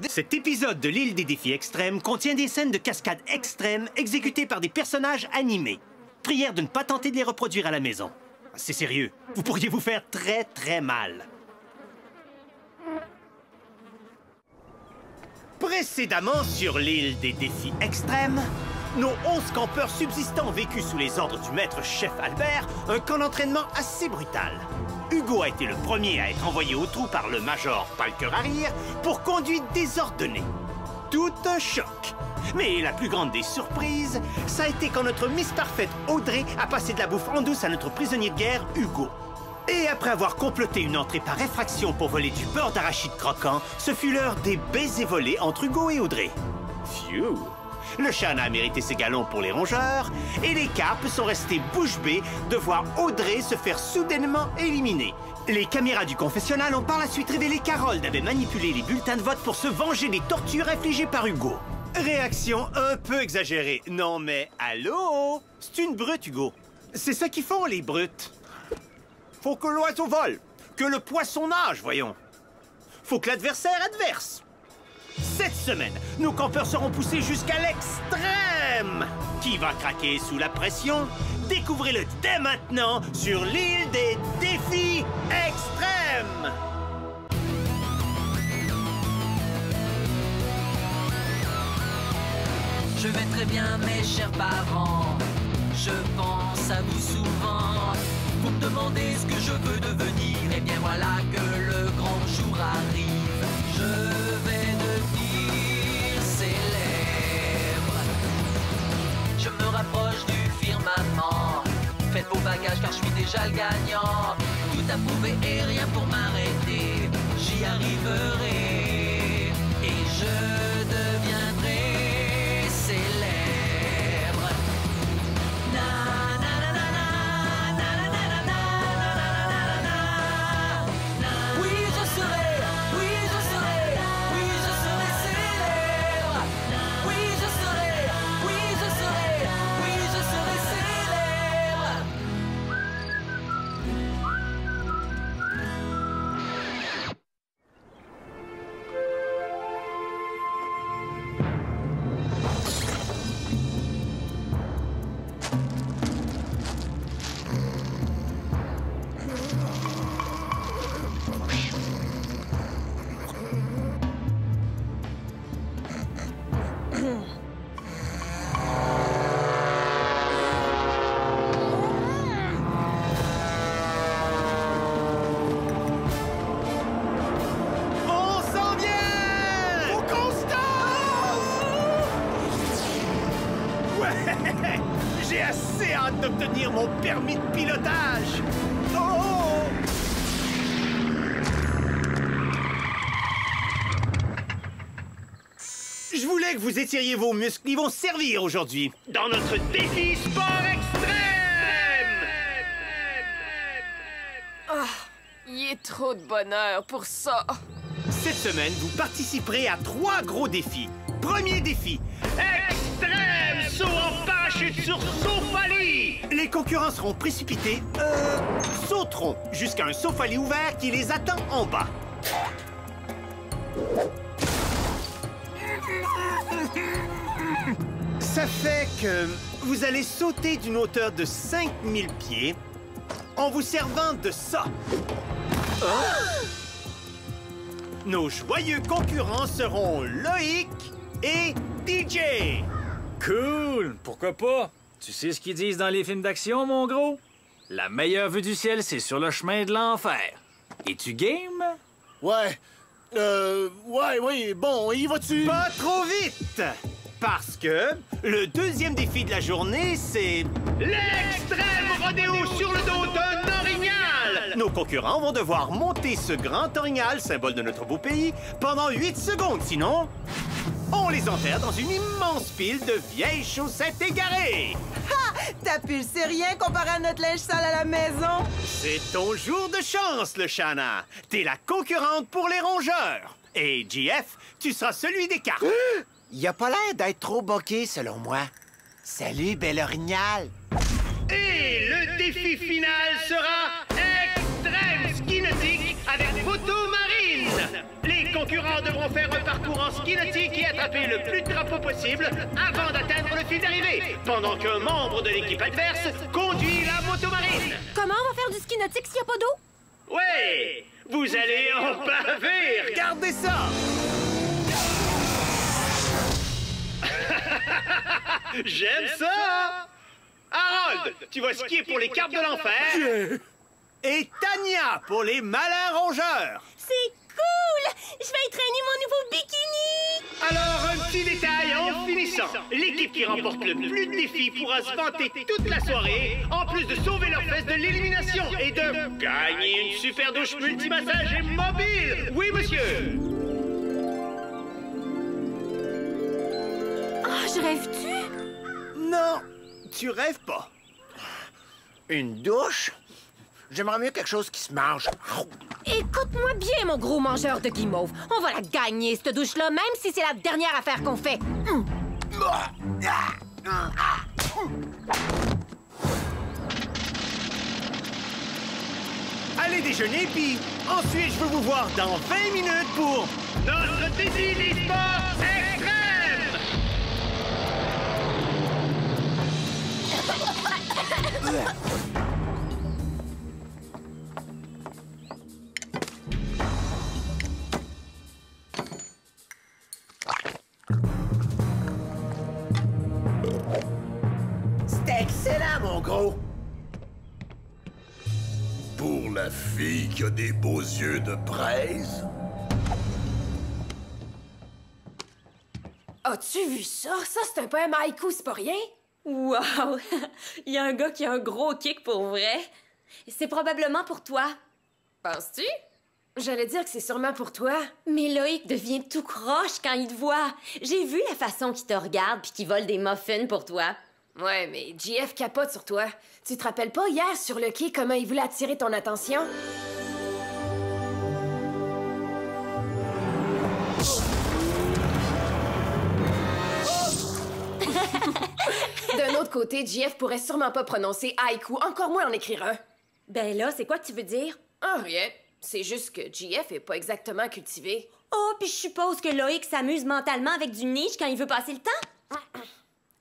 Cet épisode de l'île des défis extrêmes contient des scènes de cascades extrêmes exécutées par des personnages animés. Prière de ne pas tenter de les reproduire à la maison. C'est sérieux, vous pourriez vous faire très mal. Précédemment sur l'île des défis extrêmes, nos 11 campeurs subsistants ont vécu sous les ordres du maître chef Albert un camp d'entraînement assez brutal. Hugo a été le premier à être envoyé au trou par le major Palker-Harrier pour conduite désordonnée. Tout un choc. Mais la plus grande des surprises, ça a été quand notre Miss Parfaite Audrey a passé de la bouffe en douce à notre prisonnier de guerre Hugo. Et après avoir comploté une entrée par effraction pour voler du beurre d'arachide croquant, ce fut l'heure des baisers volés entre Hugo et Audrey. Phew! Le Shana a mérité ses galons pour les rongeurs, et les Carpes sont restés bouche bée de voir Audrey se faire soudainement éliminer. Les caméras du confessionnal ont par la suite révélé qu'Harold avait manipulé les bulletins de vote pour se venger des tortures infligées par Hugo. Réaction un peu exagérée. Non mais, allô? C'est une brute, Hugo. C'est ça qu'ils font, les brutes. Faut que l'oiseau vole, que le poisson nage, voyons. Faut que l'adversaire adverse. Cette semaine, nos campeurs seront poussés jusqu'à l'extrême. Qui va craquer sous la pression? Découvrez-le dès maintenant sur l'île des défis extrêmes. Je vais très bien, mes chers parents. Je pense à vous souvent. Vous me demandez ce que je veux devenir. Et bien voilà que le grand jour arrive. Je vais devenir célèbre. Je me rapproche du firmament. Faites vos bagages car je suis déjà le gagnant. Tout à prouver et rien pour m'arrêter. J'y arriverai. Et je deviendrai célèbre. J'ai assez hâte d'obtenir mon permis de pilotage! Oh! Je voulais que vous étiriez vos muscles, ils vont servir aujourd'hui dans notre défi sport extrême! Ah, il est trop de bonheur pour ça. Cette semaine, vous participerez à 3 gros défis. Premier défi, extrême saut en parachute sur Sofalie. Les concurrents seront précipités, sauteront jusqu'à un Sofalie ouvert qui les attend en bas. Ça fait que vous allez sauter d'une hauteur de 5000 pieds en vous servant de ça. Nos joyeux concurrents seront Loïc et DJ. Cool! Pourquoi pas? Tu sais ce qu'ils disent dans les films d'action, mon gros? La meilleure vue du ciel, c'est sur le chemin de l'enfer. Es-tu game? Ouais. Oui, bon, y vas-tu? Pas trop vite! Parce que le deuxième défi de la journée, c'est... l'extrême rodéo sur le dos d'un orignal! Nos concurrents vont devoir monter ce grand orignal, symbole de notre beau pays, pendant 8 secondes, sinon... on les enterre dans une immense pile de vieilles chaussettes égarées! Ha! T'as pulsé rien comparé à notre linge sale à la maison? C'est ton jour de chance, le Shana! T'es la concurrente pour les rongeurs! Et JF, tu seras celui des cartes! Il a pas l'air d'être trop boqué, selon moi. Salut, bel orignal! Et le défi final sera extrême ski nautique avec photo marine! Les Les concurrents devront faire un parcours en ski nautique et attraper le plus de drapeaux possible avant d'atteindre le fil d'arrivée, pendant qu'un membre de l'équipe adverse conduit la motomarine. Comment on va faire du ski nautique s'il n'y a pas d'eau? Ouais, vous allez en baver. Regardez ça. J'aime ça. Harold, tu vas skier pour les carpes de l'enfer. Et Tania pour les malins rongeurs. C'est cool! Je vais traîner mon nouveau bikini! Alors, un petit détail en finissant. L'équipe qui remporte le plus de défis pourra se vanter toute la soirée, en plus de sauver leurs fesses de l'élimination et de gagner une super douche multimassage et mobile. Oui, monsieur. Ah, je rêve-tu? Non, tu rêves pas. Une douche? J'aimerais mieux quelque chose qui se mange. Écoute-moi bien, mon gros mangeur de guimauve. On va la gagner, cette douche-là, même si c'est la dernière affaire qu'on fait. Allez déjeuner, puis ensuite, je veux vous voir dans 20 minutes pour notre défi des sports extrêmes! C'était excellent, mon gros. Pour la fille qui a des beaux yeux de braise? As-tu vu ça? Ça, c'est un poème haïku, c'est pas rien? Wow! Il y a un gars qui a un gros kick pour vrai. C'est probablement pour toi. Penses-tu? J'allais dire que c'est sûrement pour toi. Mais Loïc devient tout croche quand il te voit. J'ai vu la façon qu'il te regarde puis qu'il vole des muffins pour toi. Ouais, mais JF capote sur toi. Tu te rappelles pas hier sur le quai comment il voulait attirer ton attention? D'un autre côté, JF pourrait sûrement pas prononcer haïku, encore moins en écrire un. Ben là, c'est quoi que tu veux dire? Ah, rien. C'est juste que JF est pas exactement cultivé. Oh, puis je suppose que Loïc s'amuse mentalement avec du niche quand il veut passer le temps?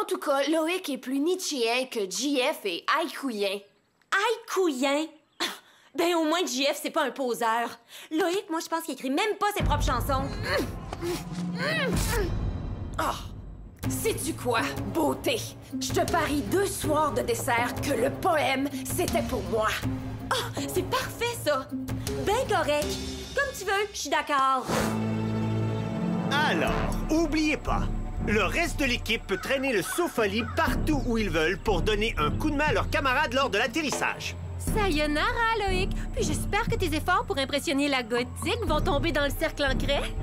En tout cas, Loïc est plus nietzschéen que JF est haïkuyen. Haïkuyen? Ben au moins JF, c'est pas un poseur. Loïc, moi je pense qu'il écrit même pas ses propres chansons. Sais-tu quoi, beauté? Je te parie 2 soirs de dessert que le poème, c'était pour moi. Oh, c'est parfait ça! Ben correct. Comme tu veux, je suis d'accord. Alors, oubliez pas, le reste de l'équipe peut traîner le Sofoli partout où ils veulent pour donner un coup de main à leurs camarades lors de l'atterrissage. Sayonara, Loïc. Puis j'espère que tes efforts pour impressionner la gothique vont tomber dans le cercle en craie.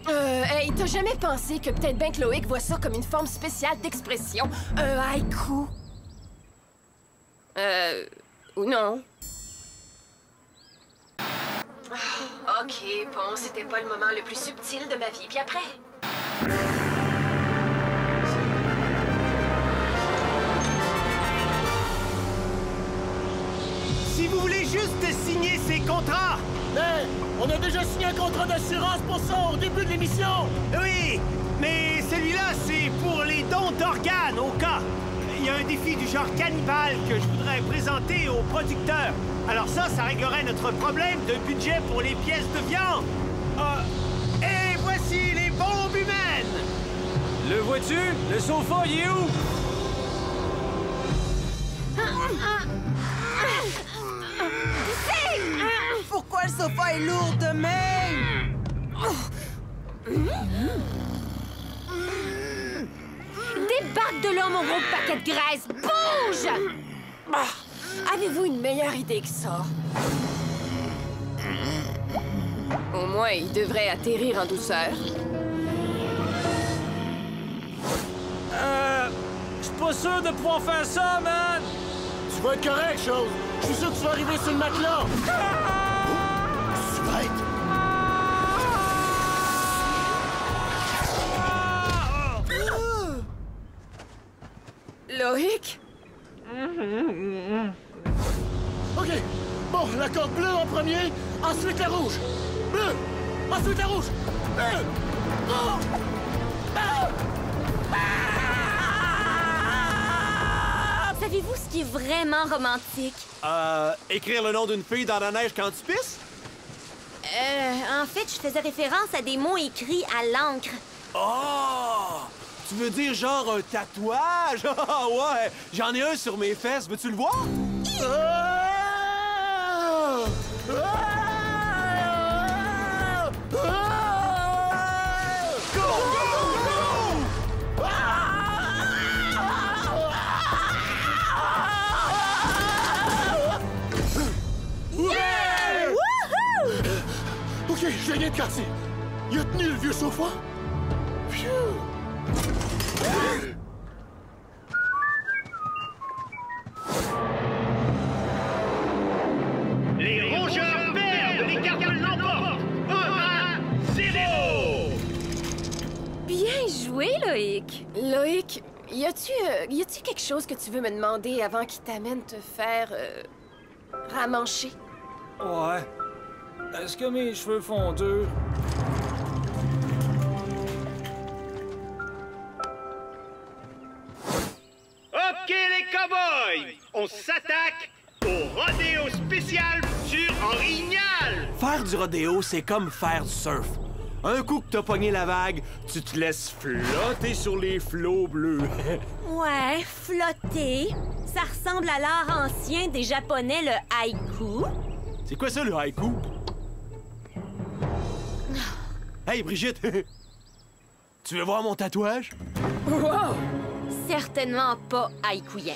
Hey, t'as jamais pensé que peut-être bien que Loïc voit ça comme une forme spéciale d'expression? Un haïku? Ou non? Ok, bon, c'était pas le moment le plus subtil de ma vie. Puis après? Si vous voulez juste signer ces contrats... Mais on a déjà signé un contrat d'assurance pour ça au début de l'émission. Oui, mais celui-là, c'est pour les dons d'organes, au cas. Il y a un défi du genre cannibale que je voudrais présenter aux producteurs. Alors ça réglerait notre problème de budget pour les pièces de viande. Et voici les bombes humaines. Le vois-tu? Le sofa, il est où? Pourquoi le sofa est lourd de même? Débarque de là, mon gros paquet de graisse! Bouge! Avez-vous une meilleure idée que ça? Au moins, il devrait atterrir en douceur. Je suis pas sûr de pouvoir faire ça, man! Tu vas être correct, chose. Je suis sûr que tu vas arriver sur le matelas. Tu vas être... Loïc? OK. Bon, la corde bleue en premier, ensuite la rouge. Bleu! Ensuite la rouge! Rouge! Savez-vous ce qui est vraiment romantique? Écrire le nom d'une fille dans la neige quand tu pisses? En fait, je faisais référence à des mots écrits à l'encre. Oh! Tu veux dire genre un tatouage? Ah ouais! J'en ai un sur mes fesses, veux-tu le voir? OK, je viens de casser. Il a tenu le vieux sofa. Les rongeurs perdent, les Cardinals l'emportent. 1-0. Bien joué, Loïc. Loïc, y a-tu quelque chose que tu veux me demander avant qu'il t'amène te faire ramancher? Ouais. Est-ce que mes cheveux font dur? OK, les cowboys, on s'attaque au rodéo spécial sur Orignal. Faire du rodéo, c'est comme faire du surf. Un coup que t'as pogné la vague, tu te laisses flotter sur les flots bleus. Ouais, flotter. Ça ressemble à l'art ancien des Japonais, le haïku. C'est quoi ça, le haïku? Hey, Brigitte! Tu veux voir mon tatouage? Wow! Certainement pas haïkuyen.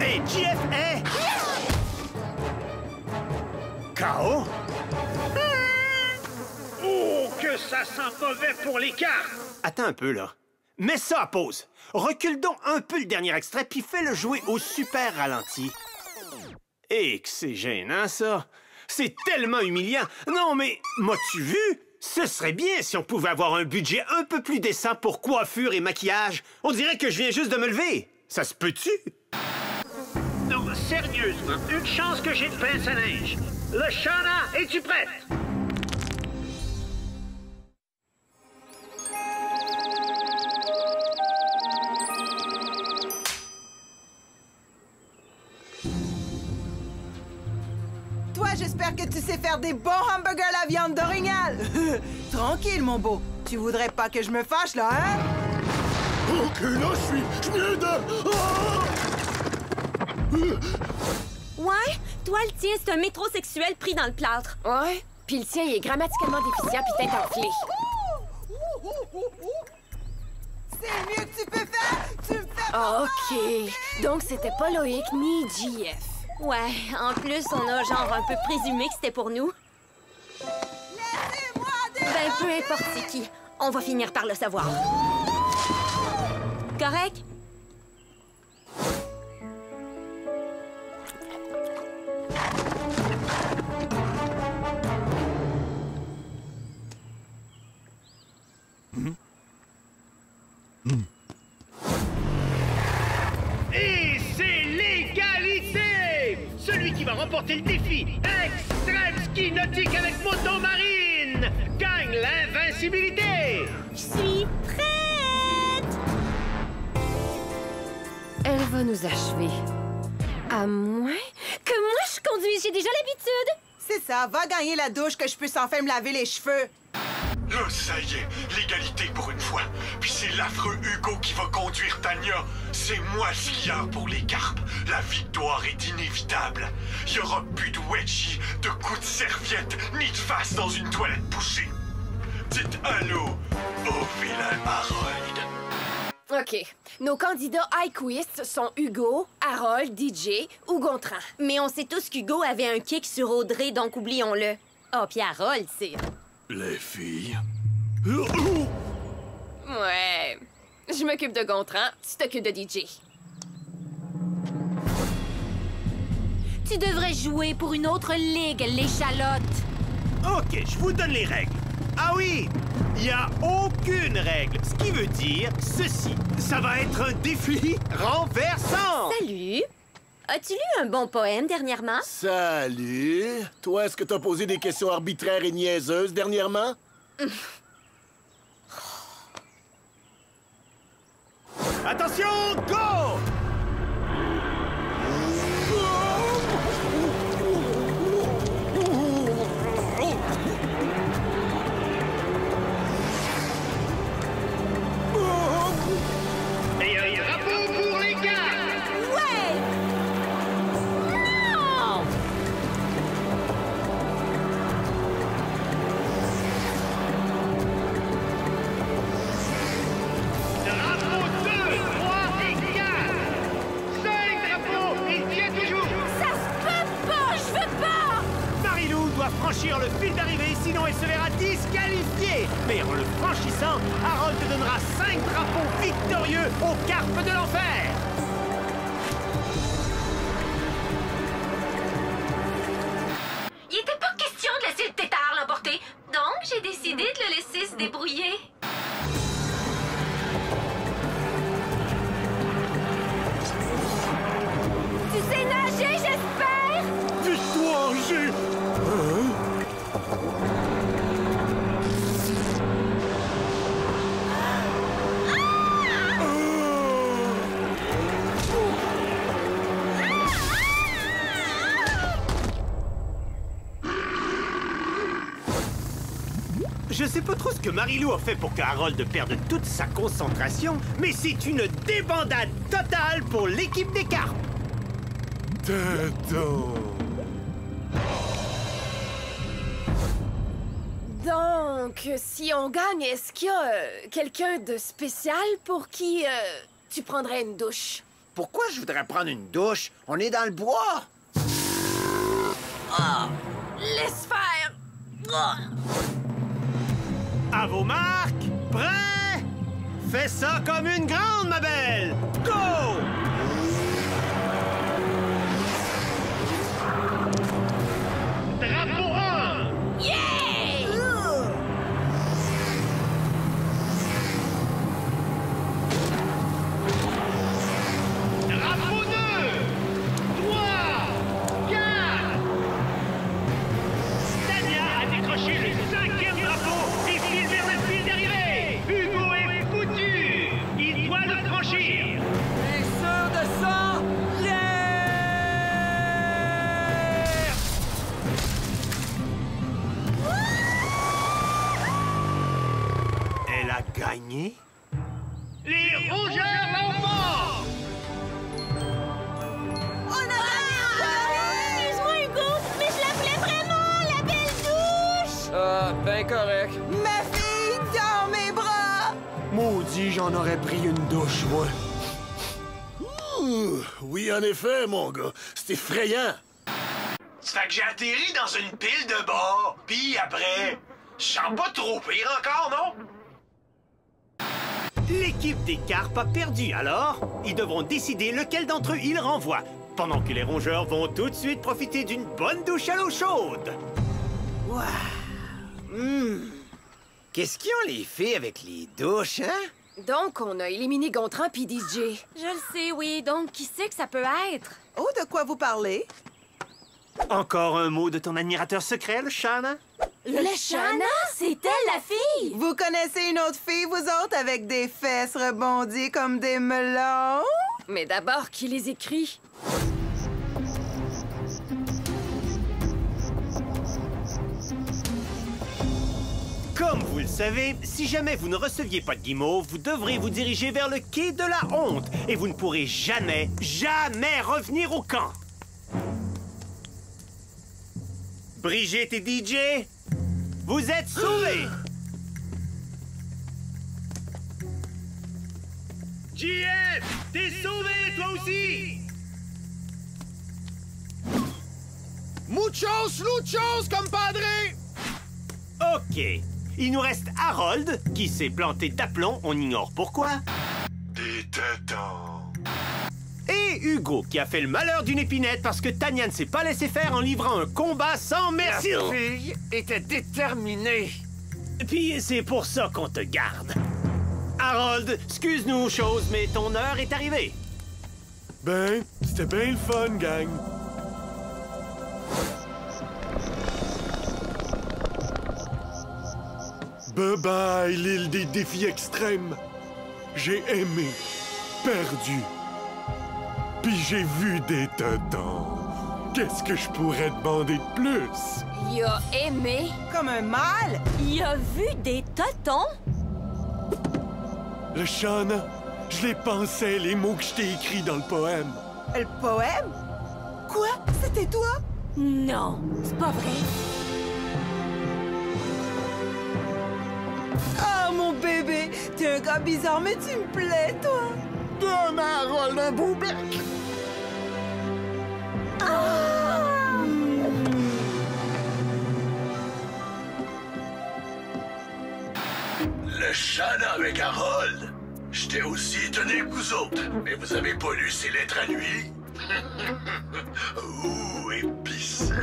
Et JF est... KO? Oh, que ça sent mauvais pour les cartes! Attends un peu, là. Mets ça à pause. Recule donc un peu le dernier extrait, puis fais-le jouer au super ralenti. Et que c'est gênant, ça. C'est tellement humiliant. Non, mais m'as-tu vu? Ce serait bien si on pouvait avoir un budget un peu plus décent pour coiffure et maquillage. On dirait que je viens juste de me lever. Ça se peut-tu? Non, sérieusement, une chance que j'ai de pince à neige. Le Shauna, es-tu prête? Toi, j'espère que tu sais faire des bons hamburgers à la viande d'orignal. Tranquille, mon beau. Tu voudrais pas que je me fâche, là, hein? OK, là, je viens de... Ouais, toi, le tien, c'est un métrosexuel pris dans le plâtre. Ouais, puis le tien, il est grammaticalement déficient puis tête enflée. C'est mieux que tu peux faire. Tu me fais pas OK. Donc, c'était pas Loïc ni JF. Ouais, en plus, on a genre un peu présumé que c'était pour nous. Laissez-moi Ben, peu importe c'est qui, on va finir par le savoir. Correct? Et c'est l'égalité! Celui qui va remporter le défi Extrême Ski Nautique avec moto marine gagne l'invincibilité! Je suis prête! Elle va nous achever. À moins... Que moi, je conduis, j'ai déjà l'habitude! C'est ça, va gagner la douche que je puisse enfin me laver les cheveux. Là, ça y est, l'égalité pour une fois. Puis c'est l'affreux Hugo qui va conduire Tania. C'est moi le skieur pour les carpes. La victoire est inévitable. Il y aura plus de wedgie, de coups de serviette, ni de face dans une toilette bouchée. Dites allô au vilain Harold. OK. Nos candidats haïkuistes sont Hugo, Harold, DJ ou Gontran. Mais on sait tous qu'Hugo avait un kick sur Audrey, donc oublions-le. Oh, puis Harold, c'est... Les filles. Ouais. Je m'occupe de Gontran, tu t'occupes de DJ. Tu devrais jouer pour une autre ligue, l'échalote. OK, je vous donne les règles. Ah oui! Il n'y a aucune règle, ce qui veut dire ceci. Ça va être un défi renversant! Salut! As-tu lu un bon poème dernièrement? Salut! Toi, est-ce que t'as posé des questions arbitraires et niaiseuses dernièrement? Attention, go! Et un drapeau pour les gars! Ouais! Non! Drapeau 2, 3 et 4! 5 drapeaux, il tient toujours! Ça se peut pas! Je veux pas! Marilou doit franchir le fil d'arrivée, sinon elle se verra disqualifiée. Mais en le franchissant, Harold te donnera 5 drapeaux victorieux aux carpes de l'enfer. Il était pas question de laisser le tétard l'emporter. Donc, j'ai décidé de le laisser se débrouiller. Tu sais nager, j'espère? Victoire, j'ai... Je sais pas trop ce que Marilou a fait pour que Harold perde toute sa concentration, mais c'est une débandade totale pour l'équipe des carpes. Donc, si on gagne, est-ce qu'il y a quelqu'un de spécial pour qui tu prendrais une douche? Pourquoi je voudrais prendre une douche? On est dans le bois! Laisse faire! À vos marques, prêts? Fais ça comme une grande, ma belle! Go! Drapeau 1! Yeah! Drapeau 2! 3! 4! Tania a décroché le 5e drapeau et file vers le fil d'arrivée! Hugo est foutu! Il doit le franchir! T'es sûr de ça? Yeah! Elle a gagné? Les rongeurs l'emportent! Excuse-moi, Hugo, mais je l'appelais vraiment la belle douche! Ben correct. Ma fille, dans mes bras! Maudit, j'en aurais pris une douche, moi. Oui, en effet, mon gars. C'est effrayant. Ça fait que j'ai atterri dans une pile de bas, puis après, je sens pas trop pire encore, non? L'équipe des carpes a perdu, alors ils devront décider lequel d'entre eux ils renvoient, pendant que les rongeurs vont tout de suite profiter d'une bonne douche à l'eau chaude. Qu'est-ce qu'ils ont les filles avec les douches, hein? Donc, on a éliminé Gontran puis DJ. Je le sais, oui. Donc, qui sait que ça peut être? Oh, de quoi vous parlez? Encore un mot de ton admirateur secret, le Shanna? Le Shanna? C'est elle, la fille? Vous connaissez une autre fille, vous autres, avec des fesses rebondies comme des melons? Mais d'abord, qui les écrit? Comme vous le savez, si jamais vous ne receviez pas de guimauve, vous devrez vous diriger vers le quai de la honte et vous ne pourrez jamais, jamais revenir au camp. Brigitte et DJ, vous êtes sauvés! JF, t'es sauvé toi aussi! Muchos luchos, compadre! Ok. Il nous reste Harold, qui s'est planté d'aplomb, on ignore pourquoi. Des tétons. Et Hugo, qui a fait le malheur d'une épinette parce que Tania ne s'est pas laissé faire en livrant un combat sans merci. La fille était déterminée. Puis c'est pour ça qu'on te garde. Harold, excuse-nous, chose, mais ton heure est arrivée. Ben, c'était bien le fun, gang. Bye-bye, l'île des défis extrêmes. J'ai aimé, perdu, puis j'ai vu des totons. Qu'est-ce que je pourrais demander de plus? Il a aimé. Comme un mâle? Il a vu des totons? Le Shauna, je les pensais, les mots que je t'ai écrits dans le poème. Le poème? Quoi? C'était toi? Non, c'est pas vrai. Oh, mon bébé! T'es un gars bizarre, mais tu me plais, toi! Donne à Harold un beau bec! Le Shauna avec Harold. J'étais aussi étonné que vous autres. Mais vous avez pas lu ces lettres à lui? Ouh, épicé.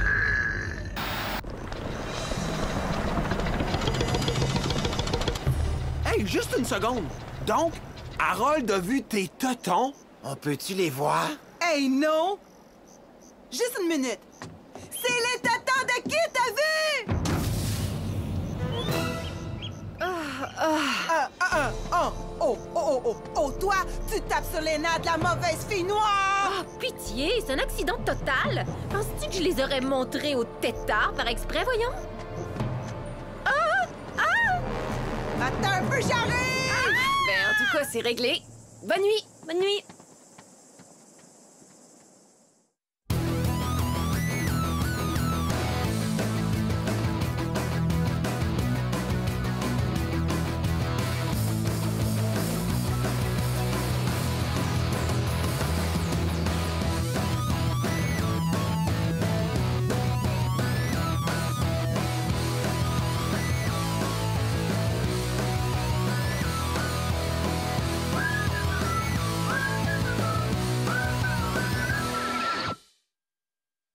Hey, juste une seconde. Donc, Harold a vu tes totons? On peut-tu les voir? Hey, non! Juste une minute. C'est les tatans de qui t'as vu? Oh, toi, tu tapes sur les nerfs de la mauvaise fille noire! Ah, pitié, c'est un accident total. Penses-tu que je les aurais montrés au tétard par exprès, voyons? Attends un peu, j'arrive! Ben, en tout cas, c'est réglé. Bonne nuit! Bonne nuit.